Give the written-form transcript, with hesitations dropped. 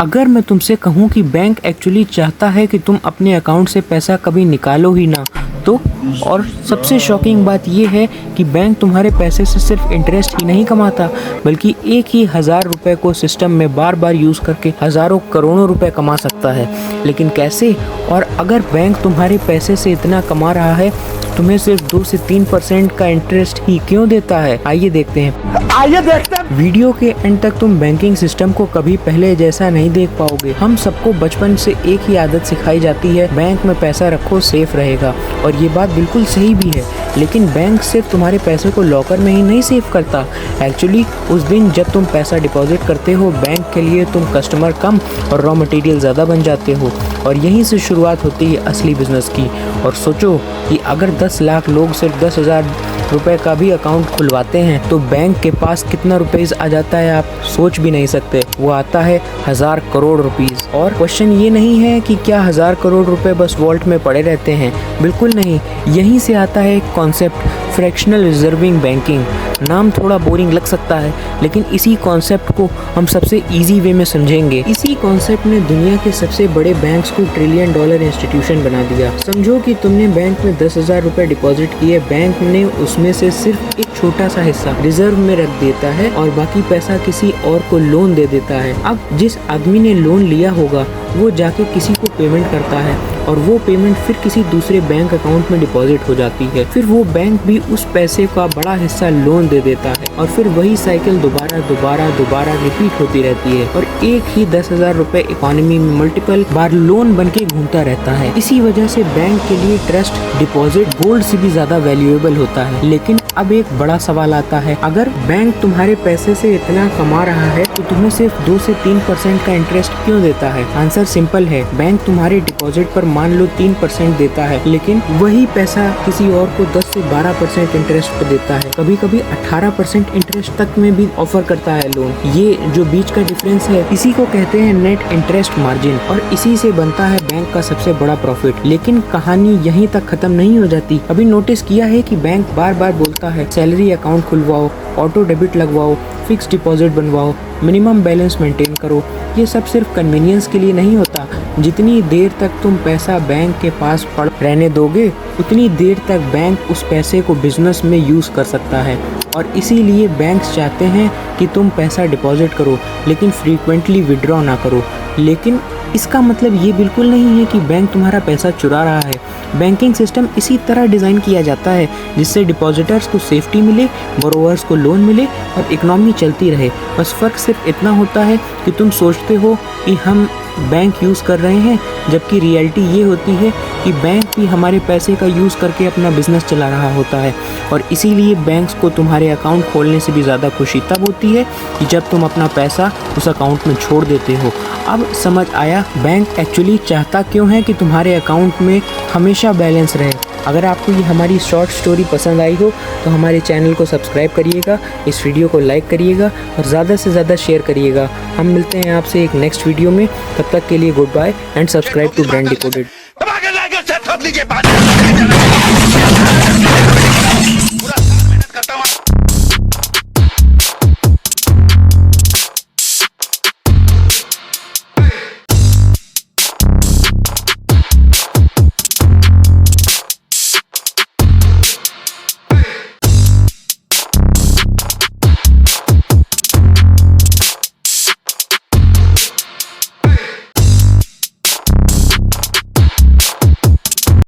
अगर मैं तुमसे कहूँ कि बैंक एक्चुअली चाहता है कि तुम अपने अकाउंट से पैसा कभी निकालो ही ना, तो और सबसे शॉकिंग बात ये है कि बैंक तुम्हारे पैसे से सिर्फ इंटरेस्ट ही नहीं कमाता, बल्कि एक ही 1000 रुपए को सिस्टम में बार बार यूज़ करके हज़ारों करोड़ों रुपए कमा सकता है। लेकिन कैसे? और अगर बैंक तुम्हारे पैसे से इतना कमा रहा है, तुम्हें सिर्फ 2 से 3% का इंटरेस्ट ही क्यों देता है? आइए देखते हैं। वीडियो के एंड तक तुम बैंकिंग सिस्टम को कभी पहले जैसा नहीं देख पाओगे। हम सबको बचपन से एक ही आदत सिखाई जाती है, बैंक में पैसा रखो सेफ रहेगा, और ये बात बिल्कुल सही भी है। लेकिन बैंक सिर्फ तुम्हारे पैसे को लॉकर में ही नहीं सेव करता। एक्चुअली उस दिन जब तुम पैसा डिपॉजिट करते हो, बैंक के लिए तुम कस्टमर कम और रॉ मटेरियल ज़्यादा बन जाते हो, और यहीं से शुरुआत होती है असली बिजनेस की। और सोचो कि अगर 10 लाख लोग सिर्फ 10,000 रुपए का भी अकाउंट खुलवाते हैं, तो बैंक के पास कितना रुपीस आ जाता है आप सोच भी नहीं सकते। वो आता है 1000 करोड़ रुपीस। और क्वेश्चन ये नहीं है कि क्या 1000 करोड़ रुपए बस वॉल्ट में पड़े रहते हैं, बिल्कुल नहीं। यहीं से आता है एक कॉन्सेप्ट, फ्रैक्शनल रिजर्विंग बैंकिंग। नाम थोड़ा बोरिंग लग सकता है, लेकिन इसी कॉन्सेप्ट को हम सबसे इजी वे में समझेंगे। इसी कॉन्सेप्ट ने दुनिया के सबसे बड़े बैंक्स को $1 ट्रिलियन इंस्टीट्यूशन बना दिया। समझो कि तुमने बैंक में 10,000 रुपए डिपॉजिट किए, बैंक ने उसमें से सिर्फ एक छोटा सा हिस्सा रिजर्व में रख देता है और बाकी पैसा किसी और को लोन दे देता है। अब जिस आदमी ने लोन लिया होगा, वो जाके किसी को पेमेंट करता है, और वो पेमेंट फिर किसी दूसरे बैंक अकाउंट में डिपॉजिट हो जाती है। फिर वो बैंक भी उस पैसे का बड़ा हिस्सा लोन दे देता है, और फिर वही साइकिल दोबारा रिपीट होती रहती है, और एक ही 10,000 रुपए इकोनॉमी में मल्टीपल बार लोन बन के घूमता रहता है। इसी वजह से बैंक के लिए ट्रस्ट डिपॉजिट गोल्ड से भी ज्यादा वैल्यूएबल होता है। लेकिन अब एक बड़ा सवाल आता है, अगर बैंक तुम्हारे पैसे से इतना कमा रहा है, तो तुम्हें सिर्फ 2 से 3% का इंटरेस्ट क्यों देता है? आंसर सिंपल है, बैंक तुम्हारे डिपॉजिट पर मान लो 3% देता है, लेकिन वही पैसा किसी और को 10 से 12% इंटरेस्ट पे देता है, कभी कभी 18% इंटरेस्ट तक में भी ऑफर करता है लोन। ये जो बीच का डिफरेंस है, इसी को कहते हैं नेट इंटरेस्ट मार्जिन, और इसी से बनता है बैंक का सबसे बड़ा प्रॉफिट। लेकिन कहानी यहीं तक खत्म नहीं हो जाती। अभी नोटिस किया है कि बैंक बार बार बोलता है सैलरी अकाउंट खुलवाओ, ऑटो डेबिट लगवाओ, फिक्स डिपॉजिट बनवाओ, मिनिमम बैलेंस मेंटेन करो। ये सब सिर्फ कन्वीनियंस के लिए नहीं होता। जितनी देर तक तुम पैसा बैंक के पास पड़ रहने दोगे, उतनी देर तक बैंक उस पैसे को बिजनेस में यूज़ कर सकता है। और इसीलिए बैंक्स चाहते हैं कि तुम पैसा डिपॉजिट करो, लेकिन फ्रीक्वेंटली विड्रॉ ना करो। लेकिन इसका मतलब ये बिल्कुल नहीं है कि बैंक तुम्हारा पैसा चुरा रहा है। बैंकिंग सिस्टम इसी तरह डिज़ाइन किया जाता है जिससे डिपॉजिटर्स को सेफ्टी मिले, बोरोवर्स को लोन मिले और इकोनॉमी चलती रहे। बस फ़र्क सिर्फ इतना होता है कि तुम सोचते हो कि हम बैंक यूज़ कर रहे हैं, जबकि रियलिटी ये होती है कि बैंक भी हमारे पैसे का यूज़ करके अपना बिजनेस चला रहा होता है। और इसीलिए बैंक्स को तुम्हारे अकाउंट खोलने से भी ज़्यादा खुशी तब होती है कि जब तुम अपना पैसा उस अकाउंट में छोड़ देते हो। अब समझ आया बैंक एक्चुअली चाहता क्यों है कि तुम्हारे अकाउंट में हमेशा बैलेंस रहे। अगर आपको ये हमारी शॉर्ट स्टोरी पसंद आई हो, तो हमारे चैनल को सब्सक्राइब करिएगा, इस वीडियो को लाइक करिएगा और ज़्यादा से ज़्यादा शेयर करिएगा। हम मिलते हैं आपसे एक नेक्स्ट वीडियो में। तब तक के लिए good bye and subscribe to brand decoded.